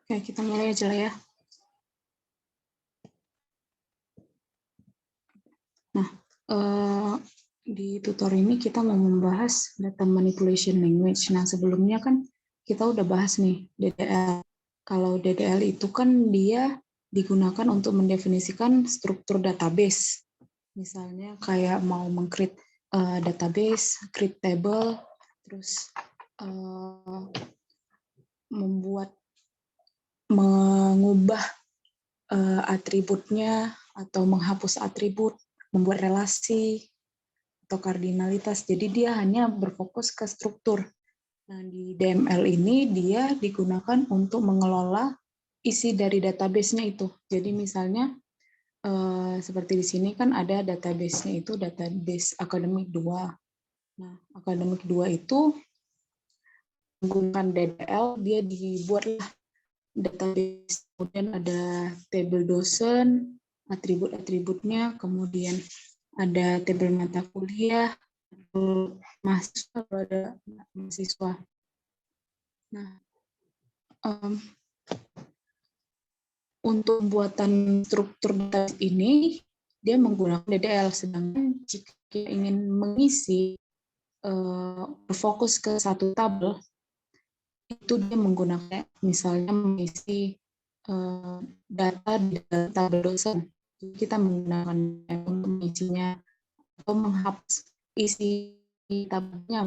Oke, kita mulai aja lah ya. Nah, di tutor ini kita mau membahas data manipulation language. Nah, sebelumnya kan kita udah bahas nih DDL. Kalau DDL itu kan dia digunakan untuk mendefinisikan struktur database. Misalnya kayak mau meng-create database, create table, terus mengubah atributnya atau menghapus atribut, membuat relasi atau kardinalitas. Jadi dia hanya berfokus ke struktur. Nah, di DML ini dia digunakan untuk mengelola isi dari database-nya itu. Jadi misalnya seperti di sini kan ada database-nya itu database akademik 2. Nah, akademik 2 itu menggunakan DDL, dia dibuatlah database, kemudian ada tabel dosen, atribut-atributnya, kemudian ada tabel mata kuliah, mahasiswa, ada mahasiswa. Nah, untuk pembuatan struktur database ini, dia menggunakan DDL, sedangkan jika ingin mengisi fokus ke satu tabel, itu dia menggunakan misalnya mengisi data di dalam tabel dosen. Kita menggunakan untuk mengisinya atau menghapus isi tabelnya,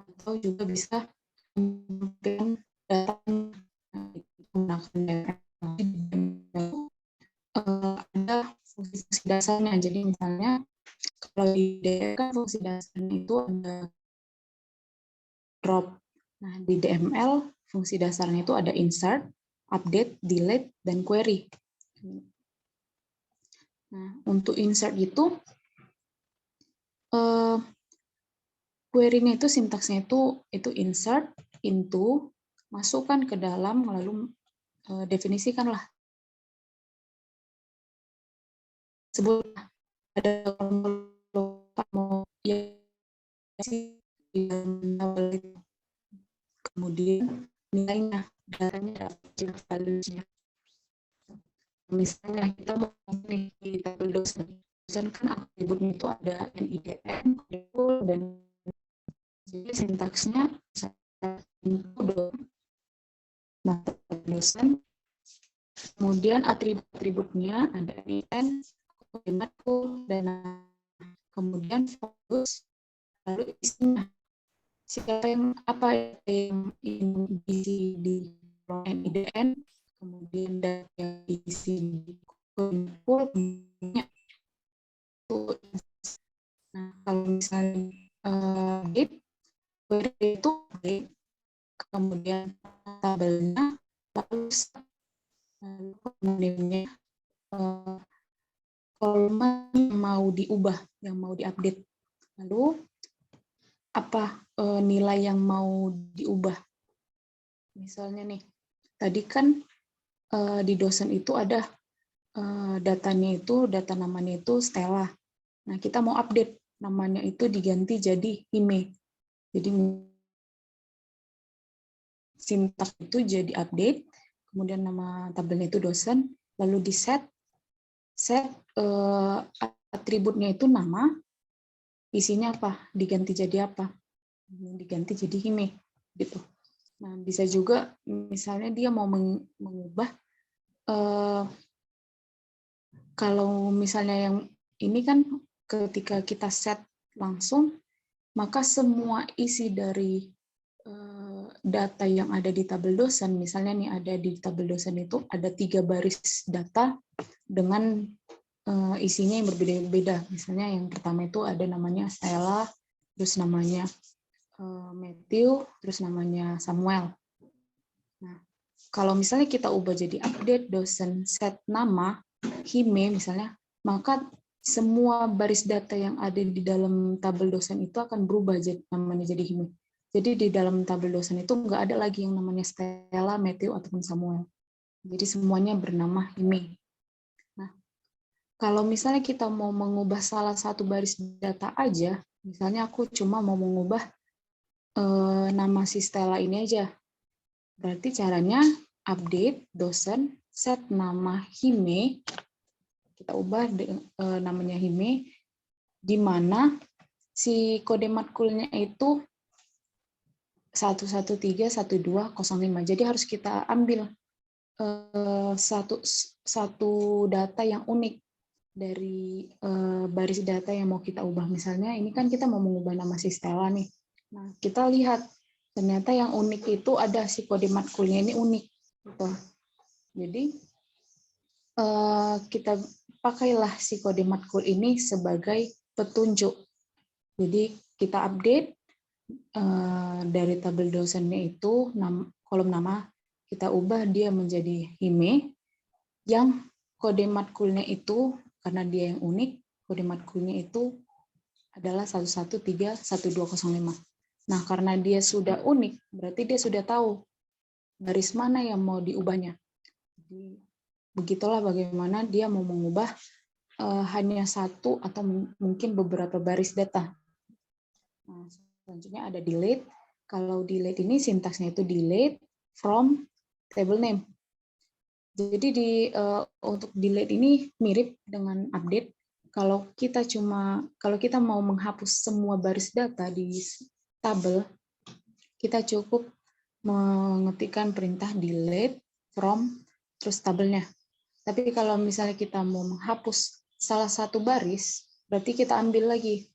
atau juga bisa menggunakan data menggunakan ada fungsi dasarnya. Jadi misalnya kalau di DML kan fungsi dasarnya itu ada drop. Nah, di DML fungsi dasarnya itu ada insert, update, delete, dan query. Nah, untuk insert itu query-nya itu sintaksnya itu insert, into, masukkan ke dalam, lalu definisikanlah. Sebut ada mau kemudian nilainya, datanya, values-nya. Misalnya kita mau nih di tabel dosen kan atributnya itu ada NIDN, dan jadi sintaksnya nah, dosen, kemudian atribut-atributnya ada NIN, dan kemudian fokus, lalu isinya siapa yang apa yang diisi di NIDN, kemudian data yang diisi di kumpul. Nah, kalau misalnya date itu date, kemudian tabelnya, lalu kemudiannya kolom yang mau diubah, yang mau diupdate, lalu apa nilai yang mau diubah. Misalnya nih, tadi kan di dosen itu ada datanya itu, data namanya itu Stella. Nah, kita mau update, namanya itu diganti jadi Hime. Jadi sintak itu jadi update, kemudian nama tabelnya itu dosen, lalu di set atributnya itu nama, isinya apa, diganti jadi apa, diganti jadi Hime, gitu. Nah, bisa juga misalnya dia mau mengubah, kalau misalnya yang ini kan ketika kita set langsung, maka semua isi dari data yang ada di tabel dosen, misalnya nih ada di tabel dosen itu ada 3 baris data dengan isinya yang berbeda-beda. Misalnya yang pertama itu ada namanya Stella, terus namanya Matthew, terus namanya Samuel. Nah, kalau misalnya kita ubah jadi update dosen set nama Hime misalnya, maka semua baris data yang ada di dalam tabel dosen itu akan berubah jadi namanya jadi Hime. Jadi di dalam tabel dosen itu nggak ada lagi yang namanya Stella, Matthew, ataupun Samuel. Jadi semuanya bernama Hime. Nah, kalau misalnya kita mau mengubah salah satu baris data aja, misalnya aku cuma mau mengubah nama si Stella ini aja. Berarti caranya update dosen, set nama Hime, kita ubah namanya Hime, di mana si kode matkulnya itu 1131205. Jadi harus kita ambil satu data yang unik dari baris data yang mau kita ubah. Misalnya ini kan kita mau mengubah nama si Stella nih. Nah, kita lihat ternyata yang unik itu ada si kode matkulnya ini unik. Gitu. Jadi kita pakailah si kode matkul ini sebagai petunjuk. Jadi kita update dari tabel dosennya itu kolom nama kita ubah dia menjadi Hime yang kode matkulnya itu karena dia yang unik, kode matkulnya itu adalah 1131205. Nah, karena dia sudah unik, berarti dia sudah tahu baris mana yang mau diubahnya. Jadi, begitulah bagaimana dia mau mengubah hanya satu atau mungkin beberapa baris data. Nah, selanjutnya ada delete. Kalau delete ini sintaksnya itu delete from table name. Jadi untuk delete ini mirip dengan update. Kalau kita mau menghapus semua baris data di tabel, kita cukup mengetikkan perintah delete from terus tabelnya. Tapi kalau misalnya kita mau menghapus salah satu baris, berarti kita ambil lagi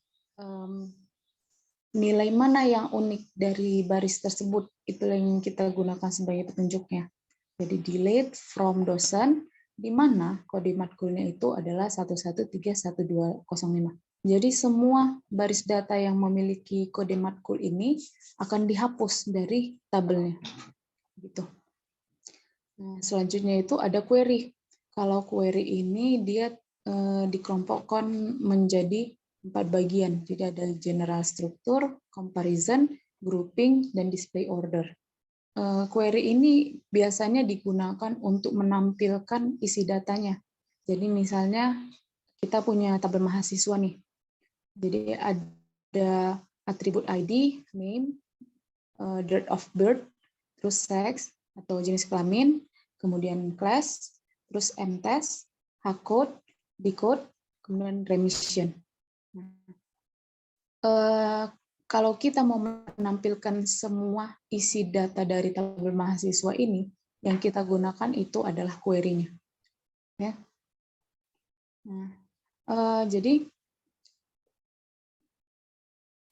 nilai mana yang unik dari baris tersebut, itu yang kita gunakan sebagai petunjuknya. Jadi delete from dosen, di mana kode matkulnya itu adalah 1131205. Jadi semua baris data yang memiliki kode matkul ini akan dihapus dari tabelnya. Gitu. Nah, selanjutnya itu ada query. Kalau query ini dia dikelompokkan menjadi 4 bagian. Jadi ada general structure, comparison, grouping, dan display order. Query ini biasanya digunakan untuk menampilkan isi datanya. Jadi misalnya kita punya tabel mahasiswa nih. Jadi ada atribut ID, name, date of birth, terus sex atau jenis kelamin, kemudian class, terus mTest, hcode, decode, kemudian remission. Kalau kita mau menampilkan semua isi data dari tabel mahasiswa ini, yang kita gunakan itu adalah query-nya. Ya. Nah, jadi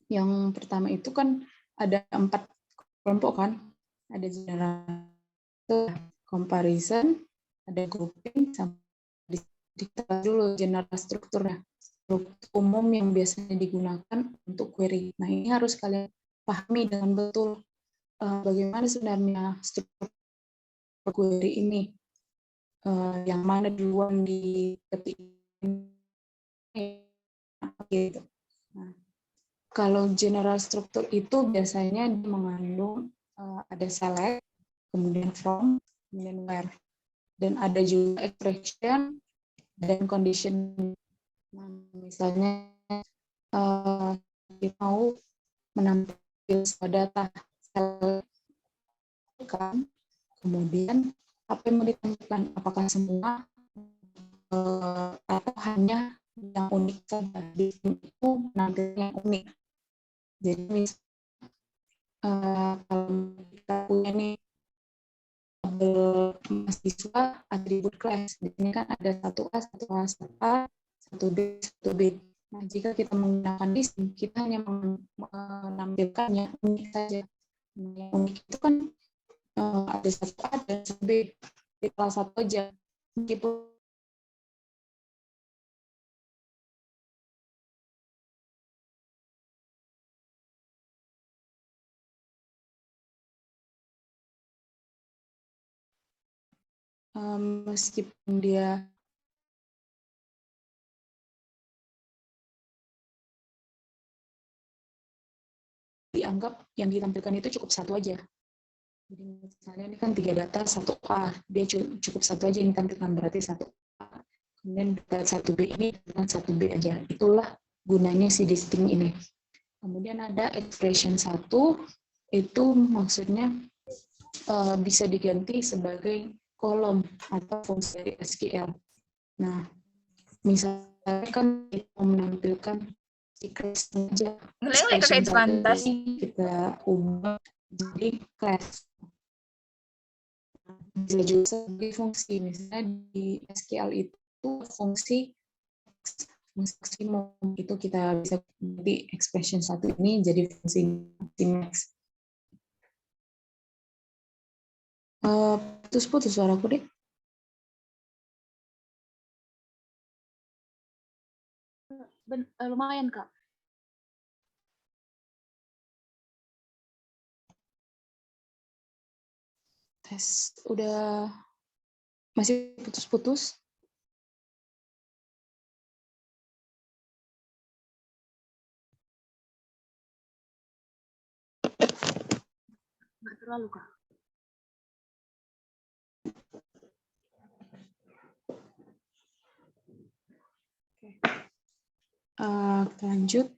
yang pertama itu kan ada 4 kelompok kan, ada general, comparison, ada grouping, sama kita dulu general strukturnya. Umum yang biasanya digunakan untuk query. Nah, ini harus kalian pahami dengan betul bagaimana sebenarnya struktur query ini. Yang mana duluan diketik gitu. Nah, kalau general struktur itu biasanya mengandung ada select, kemudian from, kemudian where, dan ada juga expression dan condition. Nah, misalnya kita mau menampilkan semua data kan, kemudian apa yang mau ditampilkan, apakah semua atau hanya yang unik saja. Di sini itu menampilkan yang unik. Jadi kalau kita punya nih tabel mahasiswa atribut kelas, di sini kan ada 1A, 1A, 1A, 1B, 1B. Nah, jika kita menggunakan list, kita hanya menampilkan yang unik saja. Nah, yang unik itu kan ada 1A dan 1B, di kelas 1 aja. Meskipun meskipun dia dianggap yang ditampilkan itu cukup satu aja. Jadi misalnya ini kan 3 data, 1A, dia cukup satu aja yang ditampilkan, berarti 1A. Kemudian data 1B ini dengan 1B aja. Itulah gunanya si distinct ini. Kemudian ada expression 1, itu maksudnya bisa diganti sebagai kolom atau fungsi dari SQL. Nah, misalnya kan kita menampilkan si class aja, expression satu ini kita ubah jadi class. Bisa juga sebagai fungsi, misalnya di SQL itu fungsi maksimum itu kita bisa ganti expression satu ini jadi fungsi max. Putus-putus suaraku deh. Lumayan Kak. Tes udah masih putus-putus. Nggak terlalu Kak. Lanjut.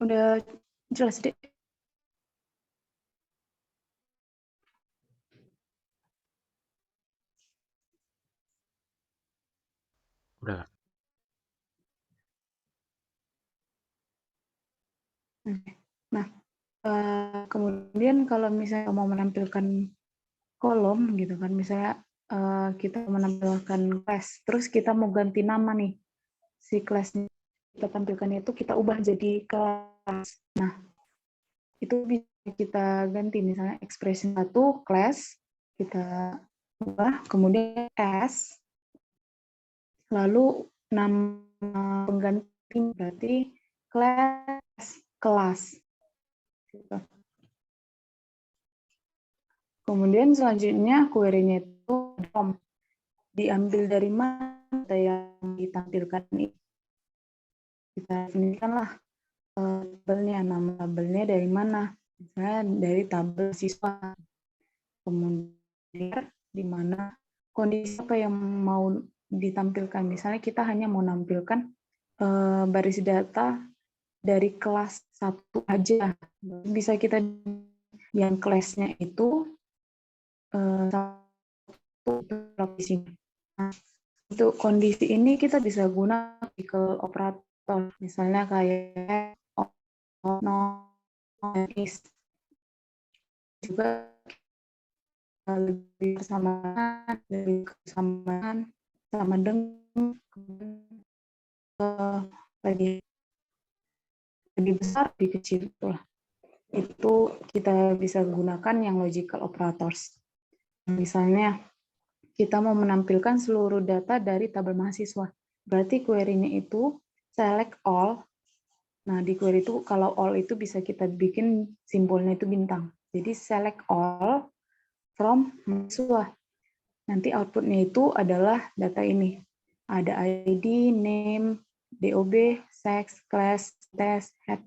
Udah jelas deh. Udah. Nah, kemudian kalau misalnya mau menampilkan kolom gitu kan, misalnya kita menampilkan class, terus kita mau ganti nama nih, si kelasnya kita tampilkan itu kita ubah jadi kelas. Nah, itu bisa kita ganti, misalnya expression satu class, kita ubah, kemudian S, lalu nama pengganti berarti kelas. Gitu. Kemudian selanjutnya query-nya itu form. Diambil dari mana yang ditampilkan ini. Kita definisikanlah tabelnya, nama tabelnya dari mana. Misalnya dari tabel siswa. Kemudian di mana kondisi apa yang mau ditampilkan. Misalnya kita hanya mau menampilkan baris data dari kelas 1 aja. Bisa kita yang kelasnya itu Nah, untuk kondisi ini kita bisa guna artikel operator, misalnya kayak no, is, juga lebih bersamaan sama dengan lagi lebih besar, lebih kecil itulah. Itu kita bisa gunakan yang logical operators. Misalnya kita mau menampilkan seluruh data dari tabel mahasiswa. Berarti query-nya itu select all. Nah, di query itu kalau all itu bisa kita bikin simbolnya itu bintang. Jadi select all from mahasiswa. Nanti output-nya itu adalah data ini. Ada ID, name, DOB, sex, class, test, head,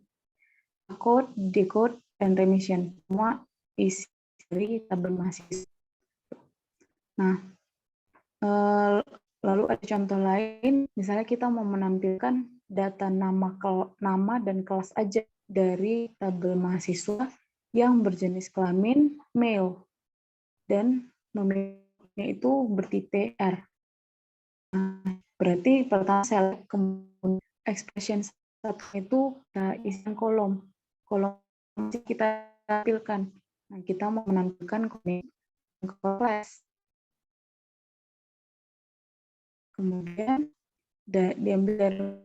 code, decode, dan remission. Semua isi dari tabel mahasiswa. Nah, lalu ada contoh lain, misalnya kita mau menampilkan data nama dan kelas aja dari tabel mahasiswa yang berjenis kelamin male dan nominalnya itu bertipe R. Nah, berarti pertama select, kemudian expression satu itu kita isi kolom kita tampilkan. Nah, kita mau menampilkan kelas. Kemudian diambil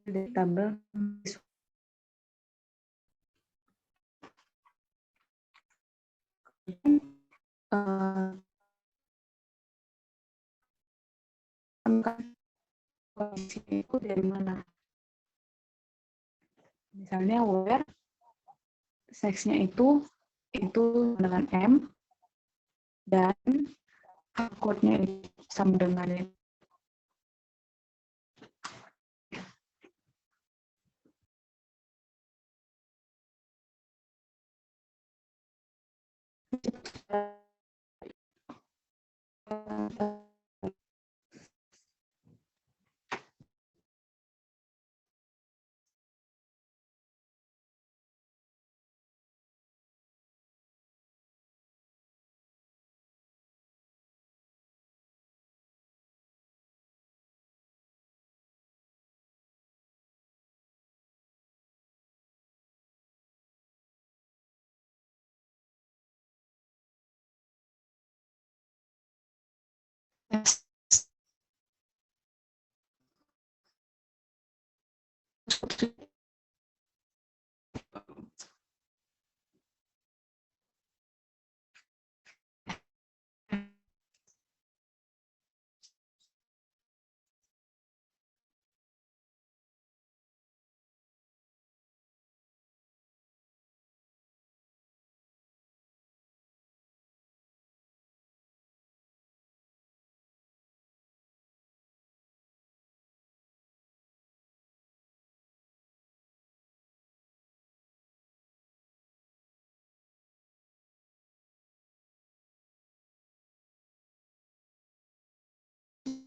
dari tabel kondisinya itu dari mana. Misalnya where seksnya itu dengan M dan hardcode-nya itu sama dengan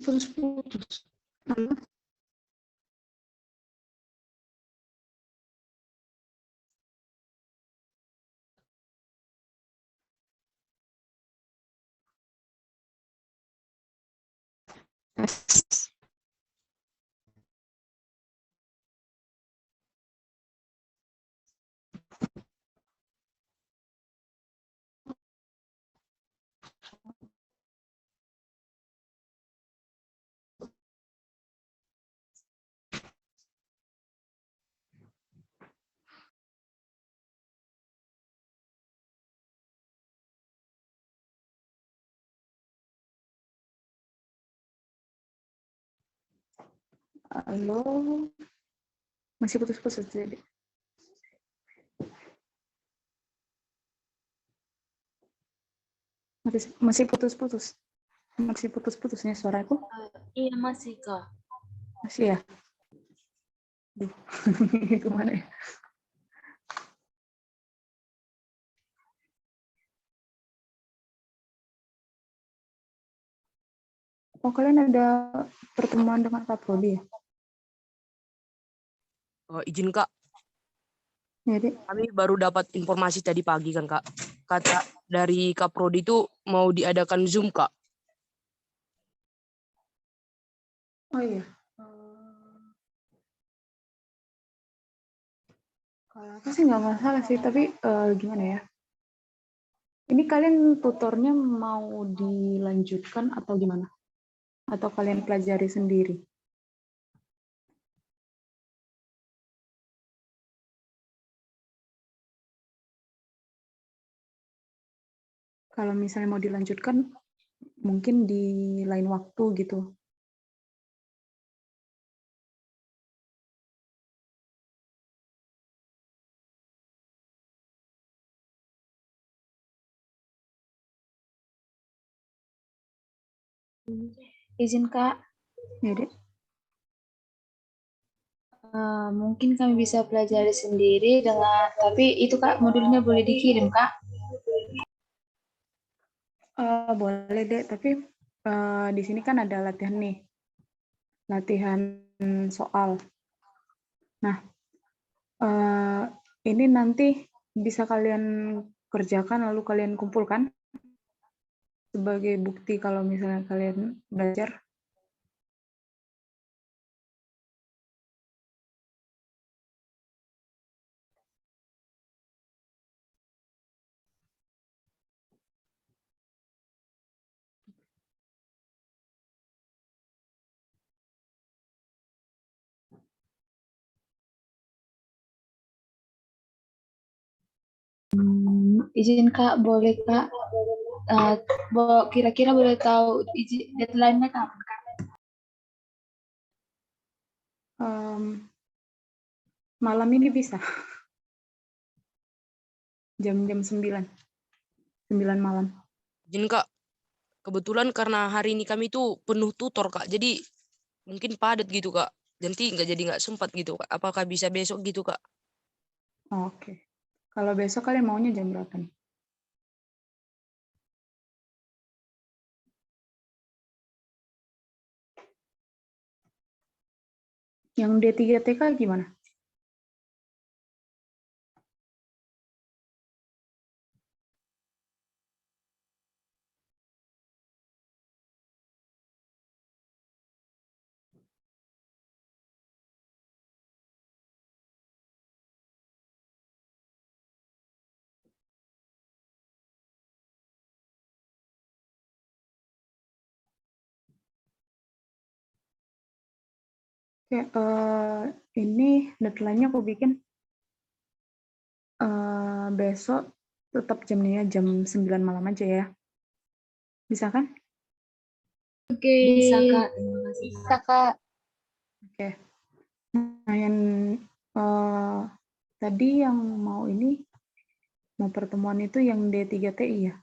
putus-putus. Halo, masih putus-putus jadi. Masih putus-putus. Masih putus-putusnya suaraku? Iya masih Kak. Masih ya? Duh, gimana ya? Oh, kalian ada pertemuan dengan Kak Prodi ya? Izin Kak, Jadi, kami baru dapat informasi tadi pagi kan Kak. Kata dari Kak Prodi itu mau diadakan Zoom Kak. oh iya. Kalau aku sih nggak masalah sih, tapi gimana ya? Ini kalian tutornya mau dilanjutkan atau gimana? Atau kalian pelajari sendiri? Kalau misalnya mau dilanjutkan, mungkin di lain waktu gitu. Izin Kak, Jadi, mungkin kami bisa pelajari sendiri dengan, tapi itu Kak modulnya boleh dikirim Kak. boleh deh, tapi di sini kan ada latihan nih. Latihan soal. Nah, ini nanti bisa kalian kerjakan lalu kalian kumpulkan sebagai bukti kalau misalnya kalian belajar. Izin Kak, boleh Kak? Kira-kira boleh tahu izin deadline-nya kapan Kak? Malam ini bisa. Jam-jam 9 malam. Izin Kak, kebetulan karena hari ini kami tuh penuh tutor Kak, jadi mungkin padat gitu Kak. Jadi nggak sempat gitu Kak. Apakah bisa besok gitu Kak? Oke. Kalau besok kalian maunya jam berapa nih? Yang D3TK gimana? Oke, ini deadline-nya aku bikin besok tetap jamnya jam 9 malam aja ya. Bisa kan? Oke. Bisa, Kak. Terima kasih, Bisa, Kak. Oke. Nah, yang tadi yang mau pertemuan itu yang D3TI ya?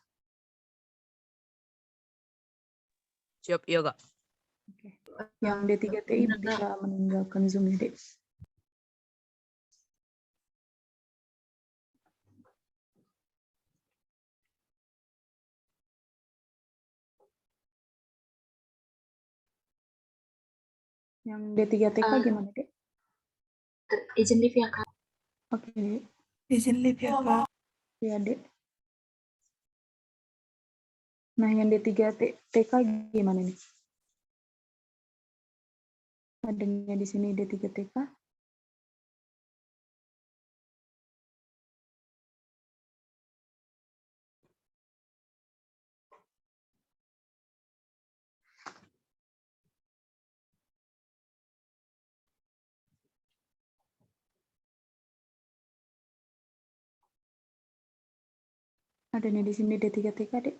Siap, iya Kak. Oke. Yang D3TI Benar, Kak. bisa meninggalkan Zoom ya, Dek. Yang D3TK gimana, Dek? Izin live ya, Kak. Oke, Dek. Izin live ya, Kak. Ya, Dek. Nah, yang D3TK gimana nih? Adanya di sini D3TK. Adanya di sini D3TK, Dek.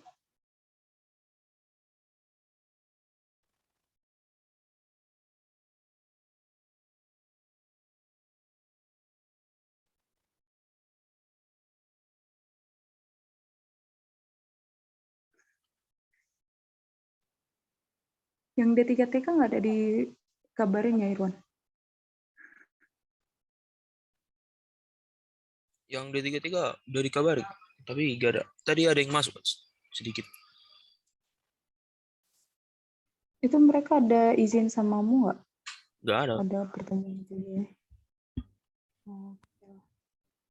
Yang D3TK nggak ada di kabarin ya, Irwan? Yang D33 udah dikabarin, tapi gak ada. Tadi ada yang masuk sedikit. Itu mereka ada izin samamu nggak? Gak ada. Ada pertemuan ini.